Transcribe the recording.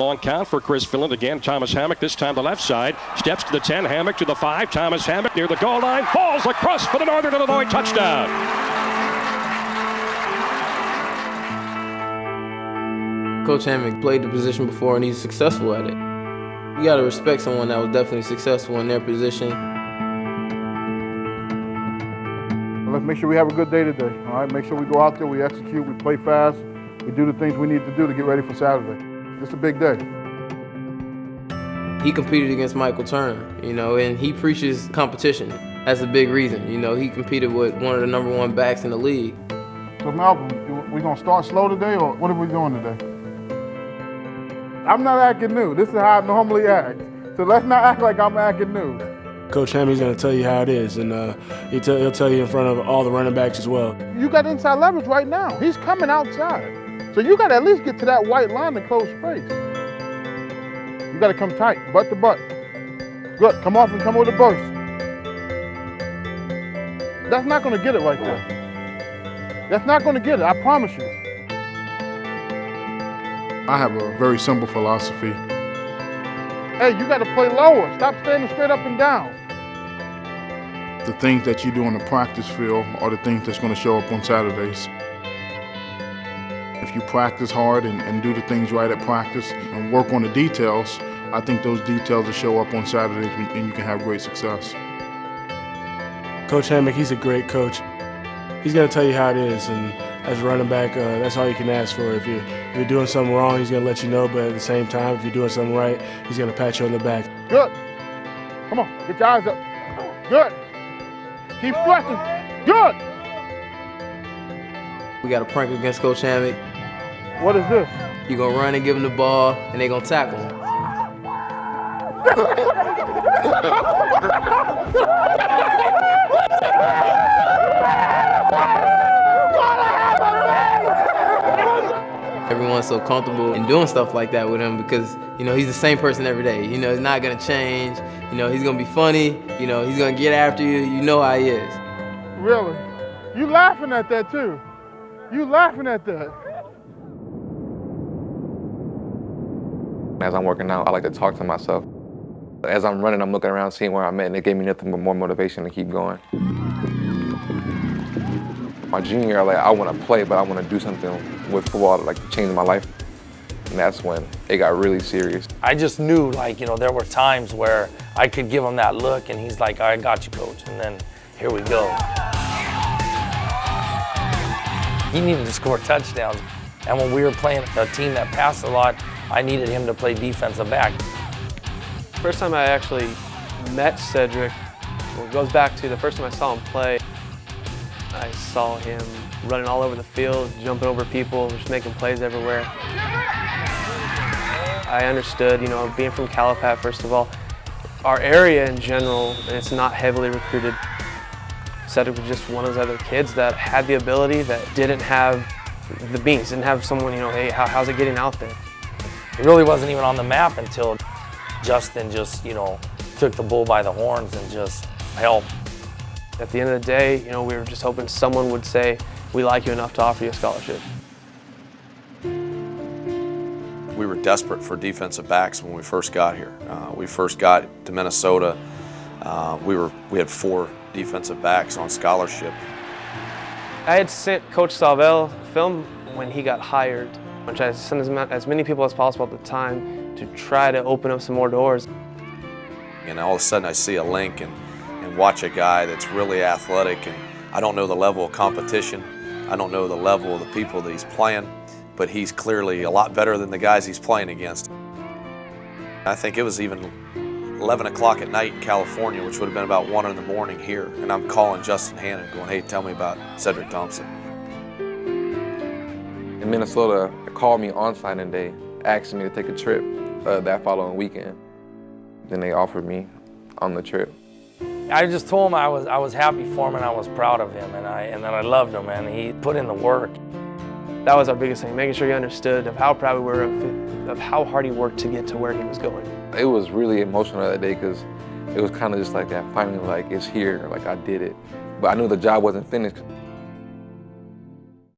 Long count for Chris Finland. Again, Thomas Hammock, this time the left side. Steps to the 10, Hammock to the 5. Thomas Hammock near the goal line. Falls across for the Northern Illinois touchdown. Coach Hammock played the position before and he's successful at it. You got to respect someone that was definitely successful in their position. Let's make sure we have a good day today, all right? Make sure we go out there, we execute, we play fast, we do the things we need to do to get ready for Saturday. It's a big day. He competed against Michael Turner, and he preaches competition. That's a big reason. He competed with one of the #1 backs in the league. So Melvin, we gonna start slow today, or what are we doing today? I'm not acting new. This is how I normally act. So let's not act like I'm acting new. Coach Hammy's going to tell you how it is, and he'll tell you in front of all the running backs as well. You got inside leverage right now. He's coming outside. So you got to at least get to that white line to close space. You got to come tight, butt to butt. Good, come off and come with a burst. That's not going to get it right there. That's not going to get it, I promise you. I have a very simple philosophy. Hey, you got to play lower. Stop standing straight up and down. The things that you do on the practice field are the things that's going to show up on Saturdays. If you practice hard and do the things right at practice and work on the details, I think those details will show up on Saturdays and you can have great success. Coach Hammock, he's a great coach. He's going to tell you how it is, and as a running back, that's all you can ask for. If you're doing something wrong, he's going to let you know, but at the same time, if you're doing something right, he's going to pat you on the back. Good. Come on, get your eyes up. Good. Keep stretching. Good. We got a prank against Coach Hammock. What is this? You're going to run and give him the ball, and they're going to tackle him. Everyone's so comfortable in doing stuff like that with him because, he's the same person every day. He's not going to change. He's going to be funny. He's going to get after you. You know how he is. Really? You laughing at that, too. You laughing at that. As I'm working out, I like to talk to myself. As I'm running, I'm looking around, seeing where I'm at, and it gave me nothing but more motivation to keep going. My junior year, I want to play, but I want to do something with football to change my life. And that's when it got really serious. I just knew, there were times where I could give him that look, and he's like, I got you, coach. And then here we go. He needed to score touchdowns. And when we were playing a team that passed a lot, I needed him to play defensive back. First time I actually met Cedric, it goes back to the first time I saw him play. I saw him running all over the field, jumping over people, just making plays everywhere. I understood, being from Calipat, first of all, our area in general, it's not heavily recruited. Cedric was just one of those other kids that had the ability, that didn't have the beans, didn't have someone, hey, how's it getting out there? It really wasn't even on the map until Justin just, took the bull by the horns and just helped. At the end of the day, we were just hoping someone would say, we like you enough to offer you a scholarship. We were desperate for defensive backs when we first got here. We first got to Minnesota. We had 4 defensive backs on scholarship. I had sent Coach Salvel film when he got hired, which I sent as many people as possible at the time to try to open up some more doors. And all of a sudden I see a link and watch a guy that's really athletic, and I don't know the level of competition. I don't know the level of the people that he's playing, but he's clearly a lot better than the guys he's playing against. I think it was even 11 o'clock at night in California, which would have been about 1 in the morning here, and I'm calling Justin Hannon going, hey, tell me about Cedric Thompson. In Minnesota, they called me on signing day, asking me to take a trip that following weekend. Then they offered me on the trip. I just told him I was happy for him and I was proud of him and that I loved him, and he put in the work. That was our biggest thing, making sure he understood of how proud we were of how hard he worked to get to where he was going. It was really emotional that day because it was kind of just like that, finally, it's here, I did it. But I knew the job wasn't finished.